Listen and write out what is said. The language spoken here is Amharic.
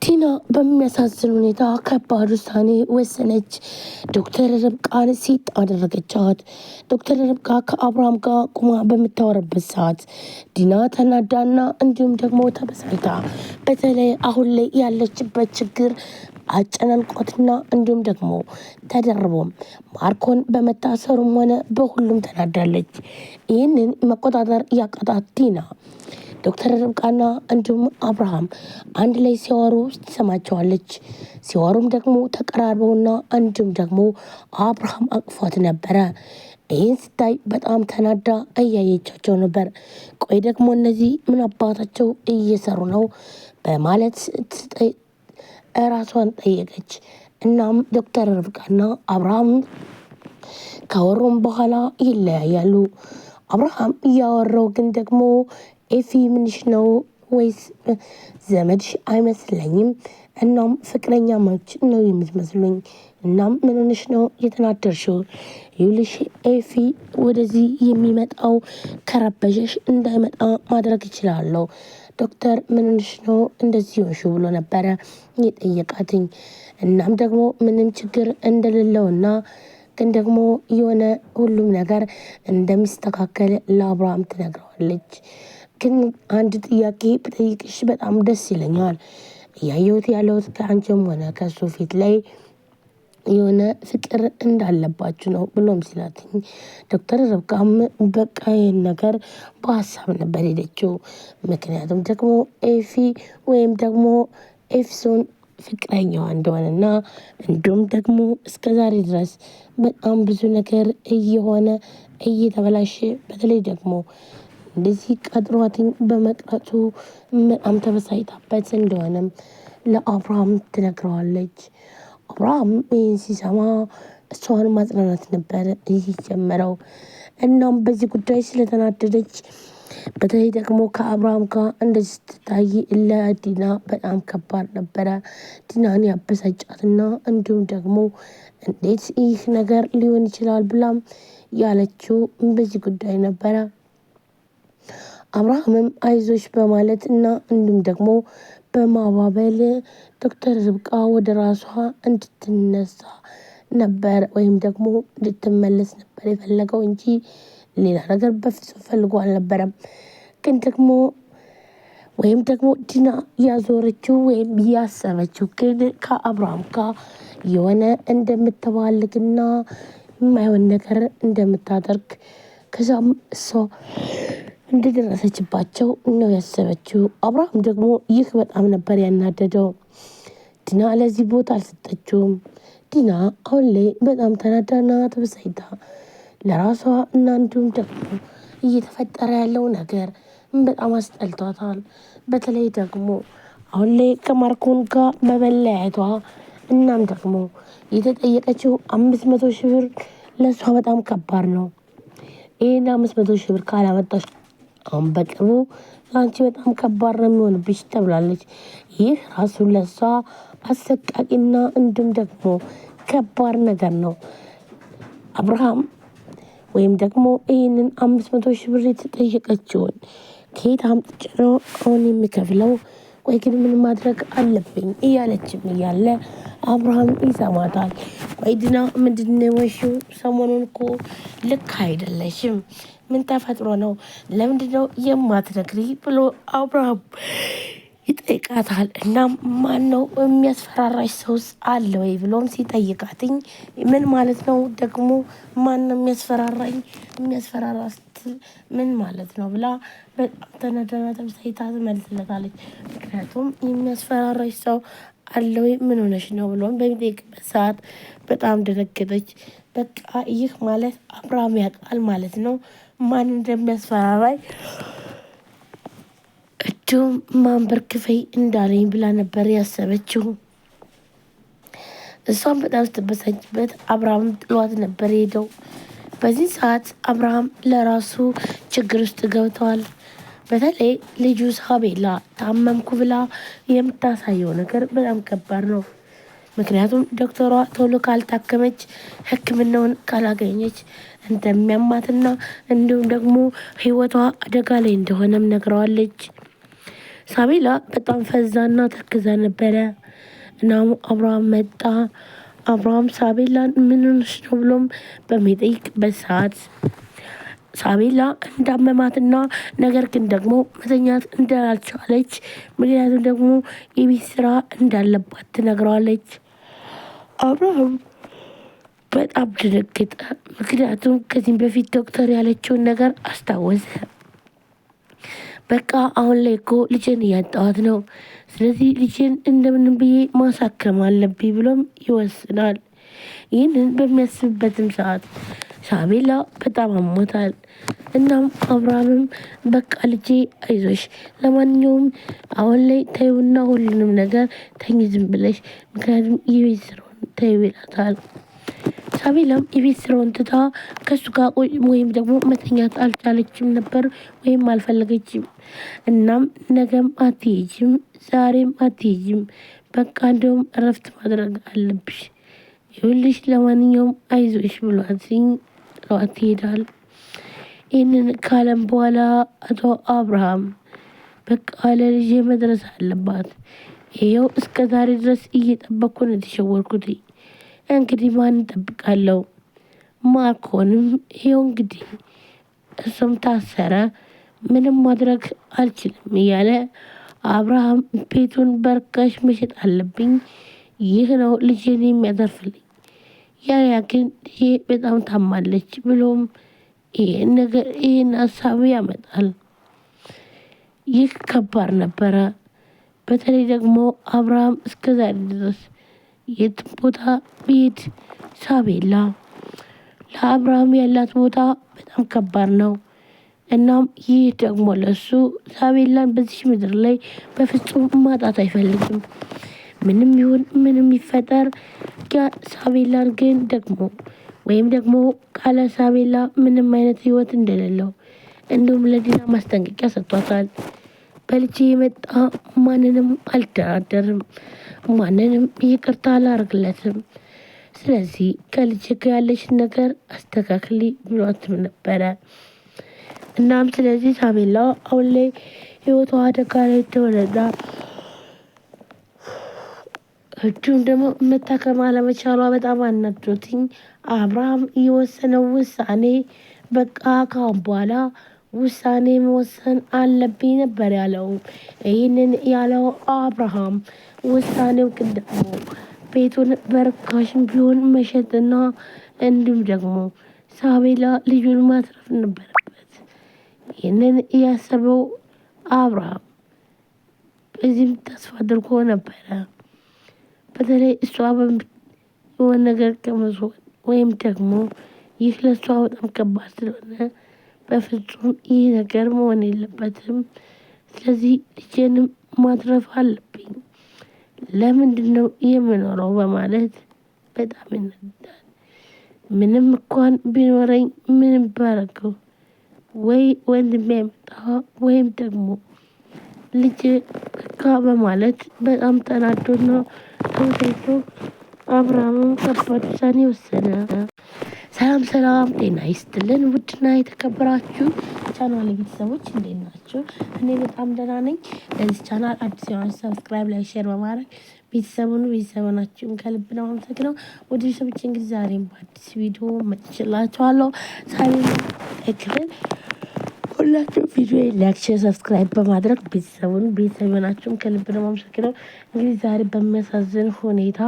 ቲና በሚያሳዝን ሁኔታ ከባድ ውሳኔ ወሰነች። ዶክተር ርብቃን ሲጥ አደረገቻት። ዶክተር ርብቃ ከአብርሃም ጋር ቁማ በምታወራበት ሰዓት ዲና ተናዳና እንዲሁም ደግሞ ተበሳይታ በተለይ አሁን ላይ ያለችበት ችግር አጨናንቆትና እንዲሁም ደግሞ ተደርቦም ማርኮን በመታሰሩም ሆነ በሁሉም ተናዳለች። ይህንን መቆጣጠር ያቃታት ዲና ዶክተር ርብቃና እንዲሁም አብርሃም አንድ ላይ ሲያወሩ ትሰማቸዋለች። ሲያወሩም ደግሞ ተቀራርበውና እንዲሁም ደግሞ አብርሃም አቅፏት ነበረ። ይህን ስታይ በጣም ተናዳ እያየቻቸው ነበር። ቆይ ደግሞ እነዚህ ምን አባታቸው እየሰሩ ነው በማለት ራሷን ጠየቀች። እናም ዶክተር ርብቃና አብርሃም ካወሩም በኋላ ይለያያሉ። አብርሃም እያወራው ግን ደግሞ ኤፊ ምንሽ ነው ወይስ ዘመድሽ አይመስለኝም። እናም ፍቅረኛ ማች ነው የምትመስሉኝ። እናም ምን ሆነሽ ነው የተናደርሽው? ይኸውልሽ ኤፊ ወደዚህ የሚመጣው ከረበሸሽ እንዳይመጣ ማድረግ ይችላለሁ። ዶክተር ምን ሆነሽ ነው እንደዚህ ሆንሽው ብሎ ነበረ የጠየቃትኝ። እናም ደግሞ ምንም ችግር እንደሌለውና ግን ደግሞ የሆነ ሁሉም ነገር እንደሚስተካከል ለአብርሃም ትነግረዋለች። ግን አንድ ጥያቄ ብጠይቅሽ በጣም ደስ ይለኛል። እያየሁት ያለሁት ከአንቺም ሆነ ከሱ ፊት ላይ የሆነ ፍቅር እንዳለባችሁ ነው ብሎም ሲላትኝ ዶክተር ርብቃም በቃ ይህን ነገር በሀሳብ ነበር ሄደችው። ምክንያቱም ደግሞ ኤፊ ወይም ደግሞ ኤፍሶን ፍቅረኛዋ እንደሆነና እንዲሁም ደግሞ እስከ ዛሬ ድረስ በጣም ብዙ ነገር እየሆነ እየተበላሸ በተለይ ደግሞ እንደዚህ ቀጥሯትኝ በመቅረቱ በጣም ተበሳጭታበት እንደሆነም ለአብርሃም ትነግረዋለች። አብርሃም ይህን ሲሰማ እሷን ማጽናናት ነበር እየጀመረው። እናም በዚህ ጉዳይ ስለተናደደች በተለይ ደግሞ ከአብርሃም ጋር እንደዚህ ስትታይ ለዲና በጣም ከባድ ነበረ። ዲናን ያበሳጫትና እንዲሁም ደግሞ እንዴት ይህ ነገር ሊሆን ይችላል ብላም ያለችው በዚህ ጉዳይ ነበረ። አብርሃምም አይዞሽ በማለት እና እንዲሁም ደግሞ በማባበል ዶክተር ርብቃ ወደ ራሷ እንድትነሳ ነበር ወይም ደግሞ እንድትመለስ ነበር የፈለገው እንጂ ሌላ ነገር በፍጹም ፈልጎ አልነበረም። ግን ደግሞ ወይም ደግሞ ዲና ያዞረችው ወይም ያሰበችው ግን ከአብርሃም ጋር የሆነ እንደምትባልግና የማይሆን ነገር እንደምታደርግ ከዛም እሷ እንደደረሰችባቸው ነው ያሰበችው። አብርሃም ደግሞ ይህ በጣም ነበር ያናደደው። ዲና ለዚህ ቦታ አልሰጠችውም። ዲና አሁን ላይ በጣም ተናዳና ተበሳጭታ ለራሷ እና እንዲሁም ደግሞ እየተፈጠረ ያለው ነገር በጣም አስጠልቷታል። በተለይ ደግሞ አሁን ላይ ከማርኮን ጋር በመለያየቷ እናም ደግሞ የተጠየቀችው 500,000 ብር ለእሷ በጣም ከባድ ነው። ይህን 500,000 ብር ካላመጣች አሁን በቅርቡ ለአንቺ በጣም ከባድ ነው የሚሆንብሽ ተብላለች። ይህ ራሱን ለሷ አሰቃቂና እንዲሁም ደግሞ ከባድ ነገር ነው። አብርሃም ወይም ደግሞ ይህንን 500,000 ብር የተጠየቀችውን ከየት አምጥቼ ነው አሁን የሚከፍለው? ቆይ ግን ምን ማድረግ አለብኝ እያለችም እያለ አብርሃም ይሰማታል። ቆይ ዲና ምንድን ነው የሆንሽው? ሰሞኑን እኮ ልክ አይደለሽም። ምን ተፈጥሮ ነው? ለምንድን ነው የማትነግሪ ብሎ አብርሃም ይጠይቃታል። እና ማን ነው የሚያስፈራራሽ ሰውስ አለ ወይ ብሎም ሲጠይቃትኝ ምን ማለት ነው ደግሞ ማን ነው የሚያስፈራራኝ? የሚያስፈራራ ስትል ምን ማለት ነው ብላ በጣም ተናደና ተብሳይታ ትመልስለታለች። ምክንያቱም የሚያስፈራራሽ ሰው አለ ወይ ምን ሆነሽ ነው ብሎም በሚጠይቅበት ሰዓት በጣም ደነገጠች። በቃ ይህ ማለት አብርሃም ያውቃል ማለት ነው ማን እንደሚያስፈራራኝ እጁም ማንበር ክፈይ እንዳለኝ ብላ ነበር ያሰበችው። እሷም በጣም ስትበሳጭበት አብርሃም ጥሏት ነበር ሄደው። በዚህ ሰዓት አብርሃም ለራሱ ችግር ውስጥ ገብተዋል። በተለይ ልጁ ሳቤላ ታመምኩ ብላ የምታሳየው ነገር በጣም ከባድ ነው። ምክንያቱም ዶክተሯ ቶሎ ካልታከመች ሕክምናውን ካላገኘች እንደሚያማትና እንዲሁም ደግሞ ህይወቷ አደጋ ላይ እንደሆነም ነግረዋለች። ሳቤላ በጣም ፈዛና ተክዛ ነበረ። እናም አብርሃም መጣ። አብርሃም ሳቤላን ምን ሆነሽ ነው ብሎም በሚጠይቅበት ሰዓት ሳቤላ እንዳመማትና ነገር ግን ደግሞ መተኛት እንዳልቻለች ምክንያቱም ደግሞ የቤት ስራ እንዳለባት ትነግረዋለች። አብርሃም በጣም ደነገጠ። ምክንያቱም ከዚህም በፊት ዶክተር ያለችውን ነገር አስታወሰ። በቃ አሁን ላይ እኮ ልጄን እያጣኋት ነው፣ ስለዚህ ልጄን እንደምንም ብዬ ማሳከም አለብኝ ብሎም ይወስናል። ይህንን በሚያስብበትም ሰዓት ሳቤላ በጣም አሞታል። እናም አብርሃምም በቃ ልጄ አይዞሽ፣ ለማንኛውም አሁን ላይ ተይውና ሁሉንም ነገር ተኝ ዝም ብለሽ፣ ምክንያቱም የቤት ስራውን ተይው ይላታል። ሳቤላም የቤት ስራውን ትታ ከሱ ጋር ወይም ደግሞ መተኛት አልቻለችም ነበር ወይም አልፈለገችም። እናም ነገም አትሄጂም፣ ዛሬም አትሄጂም፣ በቃ እንደውም እረፍት ማድረግ አለብሽ፣ ይኸውልሽ ለማንኛውም አይዞሽ ብሏትኝ ጥሏት ይሄዳል። ይህንን ካለም በኋላ አቶ አብርሃም በቃ ለልጄ መድረስ አለባት፣ ይኸው እስከ ዛሬ ድረስ እየጠበቅኩ ነው የተሸወርኩት፣ እንግዲህ ማን እጠብቃለሁ? ማርኮንም ይኸው እንግዲህ እሱም ታሰረ፣ ምንም ማድረግ አልችልም እያለ አብርሃም ቤቱን በርካሽ መሸጥ አለብኝ፣ ይህ ነው ልጄን የሚያተርፍልኝ፣ ያያ ግን ልጄ በጣም ታማለች ብሎም ይህን ሀሳብ ያመጣል። ይህ ከባድ ነበረ። በተለይ ደግሞ አብርሃም እስከዛሬ ድረስ የት ቦታ ቤት ሳቤላ ለአብርሃም ያላት ቦታ በጣም ከባድ ነው። እናም ይህ ደግሞ ለሱ ሳቤላን በዚህ ምድር ላይ በፍጹም ማጣት አይፈልግም። ምንም ይሁን ምንም ይፈጠር ሳቤላን ግን ደግሞ ወይም ደግሞ ካለ ሳቤላ ምንም አይነት ህይወት እንደሌለው እንዲሁም ለዲና ማስጠንቀቂያ ሰጥቷታል። በልጄ የመጣ ማንንም አልደራደርም፣ ማንንም ይቅርታ አላደርግለትም፣ ስለዚህ ከልጄ ጋር ያለሽን ነገር አስተካክሊ ብሏትም ነበረ። እናም ስለዚህ ሳቤላ አሁን ላይ ህይወቷ አደጋ ላይ ተወለዳ እንዲሁም ደግሞ መታከም አለመቻሏ በጣም አናዶትኝ አብርሃም የወሰነው ውሳኔ በቃ ካሁን በኋላ ውሳኔ መወሰን አለብኝ ነበር ያለው። ይህንን ያለው አብርሃም ውሳኔው ግን ደግሞ ቤቱን በርካሽም ቢሆን መሸጥና እንዲሁም ደግሞ ሳቤላ ልጁን ማትረፍ ነበረበት። ይህንን ያሰበው አብርሃም በዚህም ተስፋ አድርጎ ነበረ። በተለይ እሷ የሆነ ነገር ከመስሆን ወይም ደግሞ ይህ ለእሷ በጣም ከባድ ስለሆነ በፍጹም ይህ ነገር መሆን የለበትም፣ ስለዚህ ልጄንም ማትረፍ አለብኝ፣ ለምንድን ነው የምኖረው በማለት በጣም ይነዳል። ምንም እንኳን ቢኖረኝ ምንም ባረገው ወይ ወንድሜ ያመጣ ወይም ደግሞ ልጅ በቃ በማለት በጣም ተናዶና ተወዳጅቶ አብርሃምም ከባድ ውሳኔ ወሰነ። ሰላም ሰላም፣ ጤና ይስጥልን ውድና የተከበራችሁ ቻናል ቤተሰቦች እንዴት ናችሁ? እኔ በጣም ደህና ነኝ። ለዚህ ቻናል አዲስ የሆነ ሰብስክራይብ፣ ላይ ሼር በማድረግ ቤተሰቡናችሁን ከልብ ነው አመሰግነው። ወደ ቤተሰቦች እንግዲህ ዛሬም በአዲስ ቪዲዮ መጥቼላችኋለሁ። ዛሬም ክፍል ሁላችሁ ቪዲዮ ላይክ፣ ሼር፣ ሰብስክራይብ በማድረግ ቤተሰቡናችሁን ከልብ ነው አመሰግነው። እንግዲህ ዛሬ በሚያሳዝን ሁኔታ